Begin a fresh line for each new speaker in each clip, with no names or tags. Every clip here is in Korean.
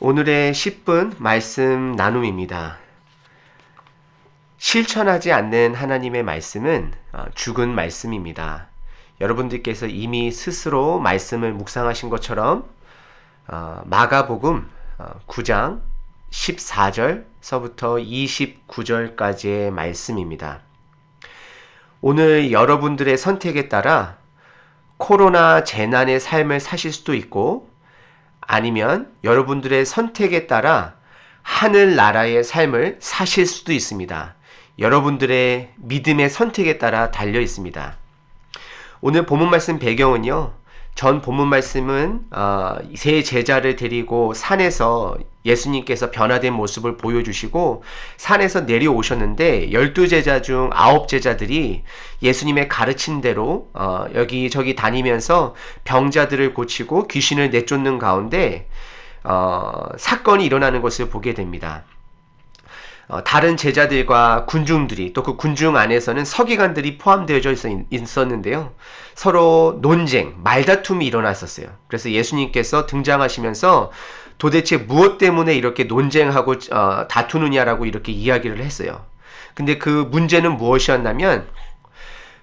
오늘의 10분 말씀 나눔입니다. 실천하지 않는 하나님의 말씀은 죽은 말씀입니다. 여러분들께서 이미 스스로 말씀을 묵상하신 것처럼 마가복음 9장 14절서부터 29절까지의 말씀입니다. 오늘 여러분들의 선택에 따라 코로나 재난의 삶을 사실 수도 있고, 아니면 여러분들의 선택에 따라 하늘나라의 삶을 사실 수도 있습니다. 여러분들의 믿음의 선택에 따라 달려 있습니다. 오늘 본문 말씀 배경은요, 전 본문 말씀은 세 제자를 데리고 산에서 예수님께서 변화된 모습을 보여주시고 산에서 내려오셨는데 12제자 중 9제자들이 예수님의 가르친 대로 여기저기 다니면서 병자들을 고치고 귀신을 내쫓는 가운데 사건이 일어나는 것을 보게 됩니다. 다른 제자들과 군중들이, 또 그 군중 안에서는 서기관들이 포함되어져 있었는데요. 서로 논쟁, 말다툼이 일어났었어요. 그래서 예수님께서 등장하시면서 도대체 무엇 때문에 이렇게 논쟁하고 다투느냐라고 이렇게 이야기를 했어요. 근데 그 문제는 무엇이었냐면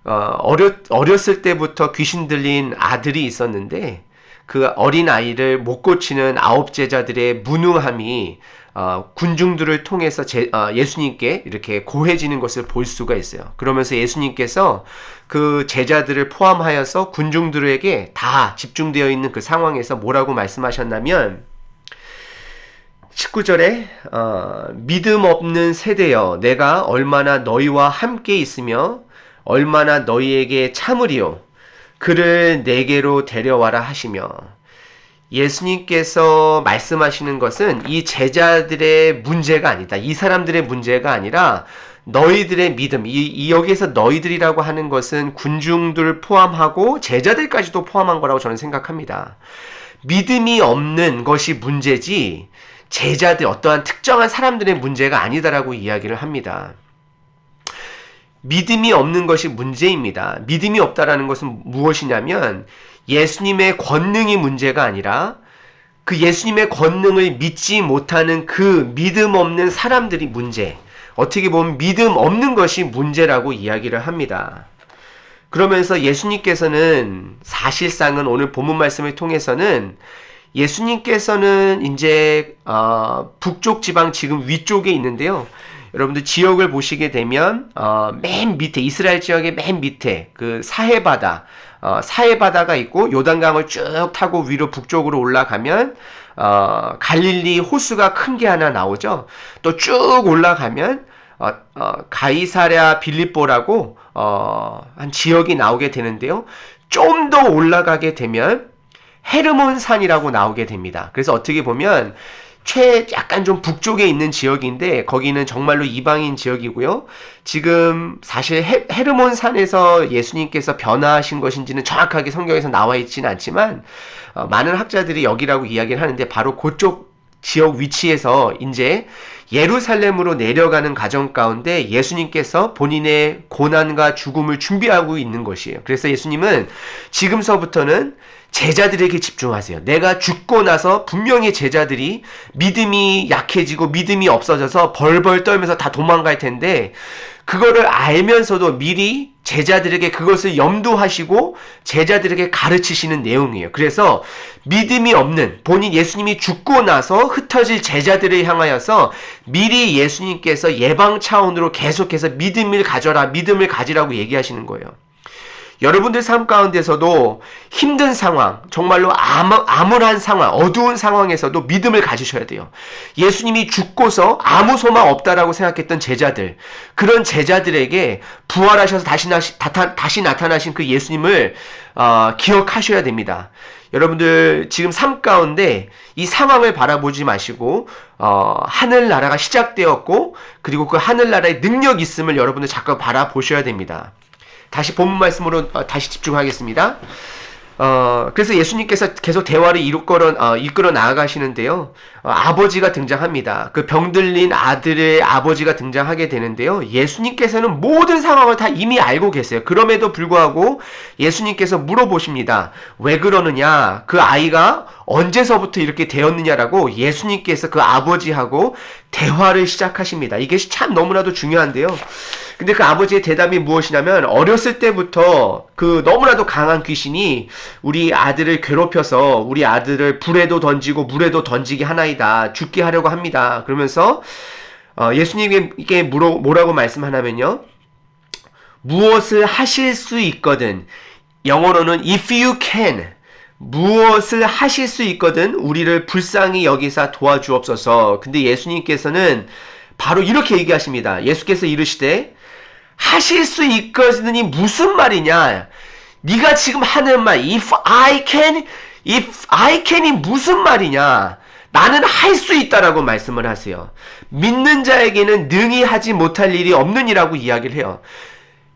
어렸을 때부터 귀신 들린 아들이 있었는데 그 어린 아이를 못 고치는 9제자들의 무능함이 군중들을 통해서 예수님께 이렇게 고해지는 것을 볼 수가 있어요. 그러면서 예수님께서 그 제자들을 포함하여서 군중들에게 다 집중되어 있는 그 상황에서 뭐라고 말씀하셨냐면 19절에 믿음 없는 세대여, 내가 얼마나 너희와 함께 있으며 얼마나 너희에게 참으리요, 그를 내게로 데려와라 하시며, 예수님께서 말씀하시는 것은 이 제자들의 문제가 아니다. 이 사람들의 문제가 아니라 너희들의 믿음, 여기에서 너희들이라고 하는 것은 군중들 포함하고 제자들까지도 포함한 거라고 저는 생각합니다. 믿음이 없는 것이 문제지 제자들, 어떠한 특정한 사람들의 문제가 아니다라고 이야기를 합니다. 믿음이 없는 것이 문제입니다. 믿음이 없다라는 것은 무엇이냐면 예수님의 권능이 문제가 아니라 그 예수님의 권능을 믿지 못하는 그 믿음 없는 사람들이 문제, 어떻게 보면 믿음 없는 것이 문제라고 이야기를 합니다. 그러면서 예수님께서는 사실상은 오늘 본문 말씀을 통해서는 예수님께서는 이제 북쪽 지방 지금 위쪽에 있는데요. 여러분들 지역을 보시게 되면 맨 밑에, 이스라엘 지역의 맨 밑에 그 사해바다가 있고, 요단강을 쭉 타고 위로 북쪽으로 올라가면 갈릴리 호수가 큰 게 하나 나오죠. 또 쭉 올라가면 가이사랴 빌립보라고 한 지역이 나오게 되는데요. 좀 더 올라가게 되면 헤르몬 산이라고 나오게 됩니다. 그래서 어떻게 보면 약간 좀 북쪽에 있는 지역인데 거기는 정말로 이방인 지역이고요. 지금 사실 헤르몬 산에서 예수님께서 변화하신 것인지는 정확하게 성경에서 나와 있지는 않지만 많은 학자들이 여기라고 이야기를 하는데 바로 그쪽 지역 위치에서 이제 예루살렘으로 내려가는 과정 가운데 예수님께서 본인의 고난과 죽음을 준비하고 있는 것이에요. 그래서 예수님은 지금서부터는 제자들에게 집중하세요. 내가 죽고 나서 분명히 제자들이 믿음이 약해지고 믿음이 없어져서 벌벌 떨면서 다 도망갈 텐데, 그거를 알면서도 미리 제자들에게 그것을 염두하시고 제자들에게 가르치시는 내용이에요. 그래서 믿음이 없는, 본인 예수님이 죽고 나서 흩어질 제자들을 향하여서 미리 예수님께서 예방 차원으로 계속해서 믿음을 가져라, 믿음을 가지라고 얘기하시는 거예요. 여러분들 삶 가운데서도 힘든 상황, 정말로 암울한 상황, 어두운 상황에서도 믿음을 가지셔야 돼요. 예수님이 죽고서 아무 소망 없다라고 생각했던 제자들, 그런 제자들에게 부활하셔서 다시 나타나신 그 예수님을 기억하셔야 됩니다. 여러분들 지금 삶 가운데 이 상황을 바라보지 마시고 하늘나라가 시작되었고, 그리고 그 하늘나라의 능력 있음을 여러분들 자꾸 바라보셔야 됩니다. 다시 본문 말씀으로 다시 집중하겠습니다. 그래서 예수님께서 계속 대화를 이끌어 나아가시는데요. 아버지가 등장합니다. 그 병들린 아들의 아버지가 등장하게 되는데요. 예수님께서는 모든 상황을 다 이미 알고 계세요. 그럼에도 불구하고 예수님께서 물어보십니다. 왜 그러느냐? 그 아이가 언제서부터 이렇게 되었느냐라고 예수님께서 그 아버지하고 대화를 시작하십니다. 이게 참 너무나도 중요한데요. 근데 그 아버지의 대답이 무엇이냐면, 어렸을 때부터 그 너무나도 강한 귀신이 우리 아들을 괴롭혀서 우리 아들을 불에도 던지고 물에도 던지게 하나이다. 죽게 하려고 합니다. 그러면서 예수님에게 뭐라고 말씀하냐면요. 무엇을 하실 수 있거든. 영어로는 if you can. 무엇을 하실 수 있거든 우리를 불쌍히 여기사 도와주옵소서. 근데 예수님께서는 바로 이렇게 얘기하십니다. 예수께서 이르시되 하실 수 있거든이 무슨 말이냐? 네가 지금 하는 말 if I can이 무슨 말이냐? 나는 할 수 있다라고 말씀을 하세요. 믿는 자에게는 능히 하지 못할 일이 없느니라고 이야기를 해요.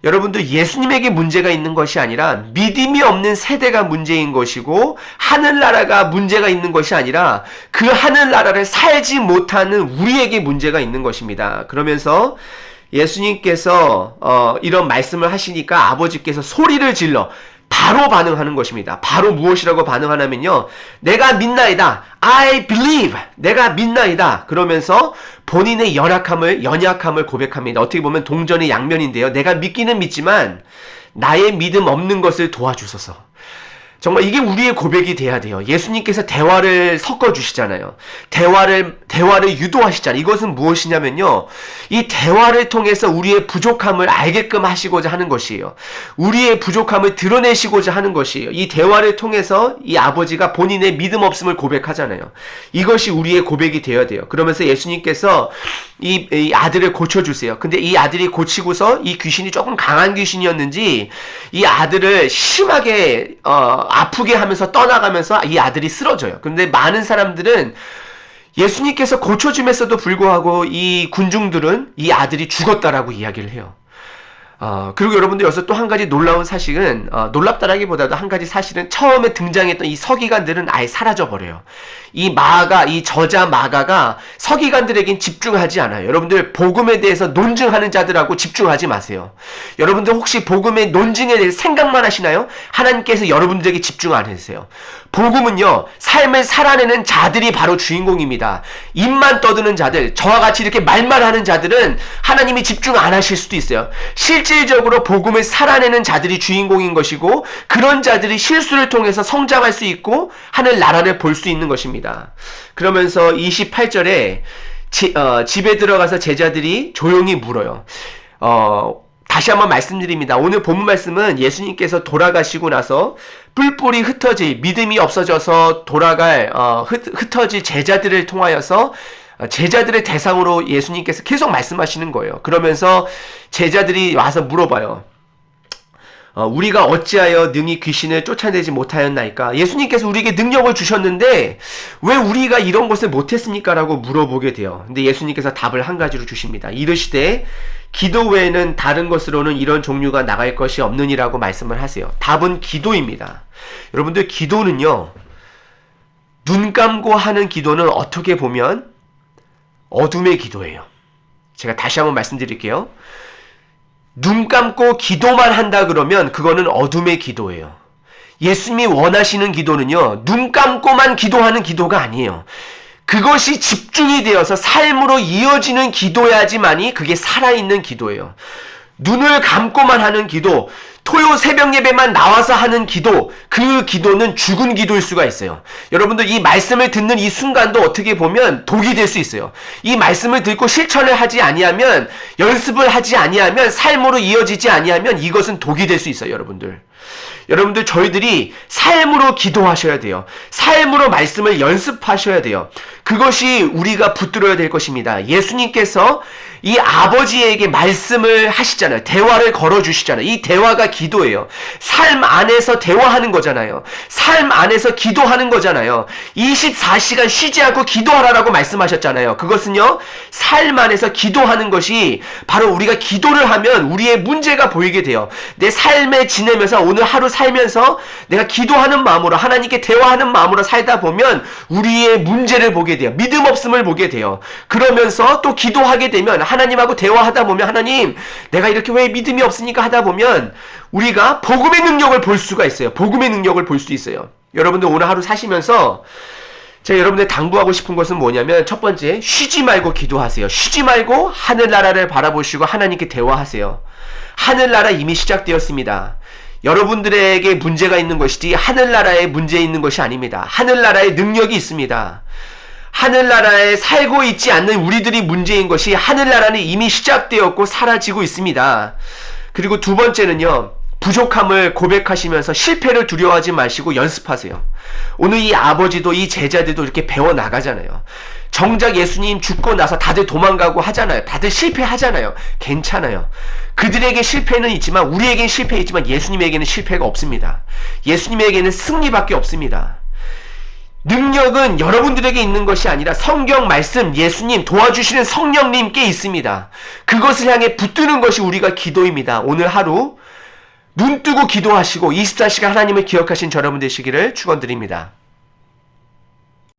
여러분들, 예수님에게 문제가 있는 것이 아니라 믿음이 없는 세대가 문제인 것이고 하늘나라가 문제가 있는 것이 아니라 그 하늘나라를 살지 못하는 우리에게 문제가 있는 것입니다. 그러면서 예수님께서 이런 말씀을 하시니까 아버지께서 소리를 질러 바로 반응하는 것입니다. 바로 무엇이라고 반응하냐면요. 내가 믿나이다. I believe. 내가 믿나이다. 그러면서 본인의 연약함을 고백합니다. 어떻게 보면 동전의 양면인데요. 내가 믿기는 믿지만 나의 믿음 없는 것을 도와주소서. 정말 이게 우리의 고백이 돼야 돼요. 예수님께서 대화를 섞어주시잖아요. 대화를 유도하시잖아요. 이것은 무엇이냐면요. 이 대화를 통해서 우리의 부족함을 알게끔 하시고자 하는 것이에요. 우리의 부족함을 드러내시고자 하는 것이에요. 이 대화를 통해서 이 아버지가 본인의 믿음 없음을 고백하잖아요. 이것이 우리의 고백이 되어야 돼요. 그러면서 예수님께서 이 아들을 고쳐주세요. 근데 이 아들이 고치고서 이 귀신이 조금 강한 귀신이었는지 이 아들을 심하게 아프게 하면서 떠나가면서 이 아들이 쓰러져요. 근데 많은 사람들은 예수님께서 고쳐줌에서도 불구하고 이 군중들은 이 아들이 죽었다라고 이야기를 해요. 그리고 여러분들 여기서 또 한 가지 놀라운 사실은 놀랍다라기보다도 한 가지 사실은 처음에 등장했던 이 서기관들은 아예 사라져버려요. 이 저자 마가가 서기관들에겐 집중하지 않아요. 여러분들 복음에 대해서 논증하는 자들하고 집중하지 마세요. 여러분들 혹시 복음의 논증에 대해서 생각만 하시나요? 하나님께서 여러분들에게 집중 안 해주세요. 복음은요, 삶을 살아내는 자들이 바로 주인공입니다. 입만 떠드는 자들, 저와 같이 이렇게 말만 하는 자들은 하나님이 집중 안 하실 수도 있어요. 실질적으로 복음을 살아내는 자들이 주인공인 것이고, 그런 자들이 실수를 통해서 성장할 수 있고 하늘 나라를 볼 수 있는 것입니다. 그러면서 28절에 집에 들어가서 제자들이 조용히 물어요. 다시 한번 말씀드립니다. 오늘 본문 말씀은 예수님께서 돌아가시고 나서 뿔뿔이 흩어질, 믿음이 없어져서 흩어질 제자들을 통하여서 제자들의 대상으로 예수님께서 계속 말씀하시는 거예요. 그러면서 제자들이 와서 물어봐요. 우리가 어찌하여 능히 귀신을 쫓아내지 못하였나이까? 예수님께서 우리에게 능력을 주셨는데 왜 우리가 이런 것을 못했습니까? 라고 물어보게 돼요. 근데 예수님께서 답을 한 가지로 주십니다. 이르시되 기도 외에는 다른 것으로는 이런 종류가 나갈 것이 없느니라고 말씀을 하세요. 답은 기도입니다. 여러분들, 기도는요, 눈 감고 하는 기도는 어떻게 보면 어둠의 기도예요. 제가 다시 한번 말씀드릴게요. 눈 감고 기도만 한다 그러면 그거는 어둠의 기도예요. 예수님이 원하시는 기도는요, 눈 감고만 기도하는 기도가 아니에요. 그것이 집중이 되어서 삶으로 이어지는 기도야지만이 그게 살아있는 기도예요. 눈을 감고만 하는 기도, 토요 새벽 예배만 나와서 하는 기도, 그 기도는 죽은 기도일 수가 있어요. 여러분들, 이 말씀을 듣는 이 순간도 어떻게 보면 독이 될 수 있어요. 이 말씀을 듣고 실천을 하지 아니하면, 연습을 하지 아니하면, 삶으로 이어지지 아니하면 이것은 독이 될 수 있어요. 여러분들, 저희들이 삶으로 기도하셔야 돼요. 삶으로 말씀을 연습하셔야 돼요. 그것이 우리가 붙들어야 될 것입니다. 예수님께서 이 아버지에게 말씀을 하시잖아요. 대화를 걸어주시잖아요. 이 대화가 기도예요. 삶 안에서 대화하는 거잖아요. 삶 안에서 기도하는 거잖아요. 24시간 쉬지 않고 기도하라라고 말씀하셨잖아요. 그것은요, 삶 안에서 기도하는 것이 바로 우리가 기도를 하면 우리의 문제가 보이게 돼요. 내 삶에 지내면서 오늘 하루 살면서 내가 기도하는 마음으로 하나님께 대화하는 마음으로 살다 보면 우리의 문제를 보게 돼요. 믿음 없음을 보게 돼요. 그러면서 또 기도하게 되면 하나님하고 대화하다 보면 하나님 내가 이렇게 왜 믿음이 없으니까 하다 보면 우리가 복음의 능력을 볼 수가 있어요. 복음의 능력을 볼 수 있어요. 여러분들 오늘 하루 사시면서 제가 여러분들 당부하고 싶은 것은 뭐냐면 첫 번째, 쉬지 말고 기도하세요. 쉬지 말고 하늘나라를 바라보시고 하나님께 대화하세요. 하늘나라 이미 시작되었습니다. 여러분들에게 문제가 있는 것이지 하늘나라에 문제 있는 것이 아닙니다. 하늘나라에 능력이 있습니다. 하늘나라에 살고 있지 않는 우리들이 문제인 것이 하늘나라는 이미 시작되었고 사라지고 있습니다. 그리고 두 번째는요, 부족함을 고백하시면서 실패를 두려워하지 마시고 연습하세요. 오늘 이 아버지도 이 제자들도 이렇게 배워나가잖아요. 정작 예수님 죽고 나서 다들 도망가고 하잖아요. 다들 실패하잖아요. 괜찮아요. 그들에게 실패는 있지만 우리에게는 실패 있지만 예수님에게는 실패가 없습니다. 예수님에게는 승리밖에 없습니다. 능력은 여러분들에게 있는 것이 아니라 성경 말씀, 예수님, 도와주시는 성령님께 있습니다. 그것을 향해 붙드는 것이 우리가 기도입니다. 오늘 하루 눈 뜨고 기도하시고 24시간 하나님을 기억하신 여러분 되시기를 축원드립니다.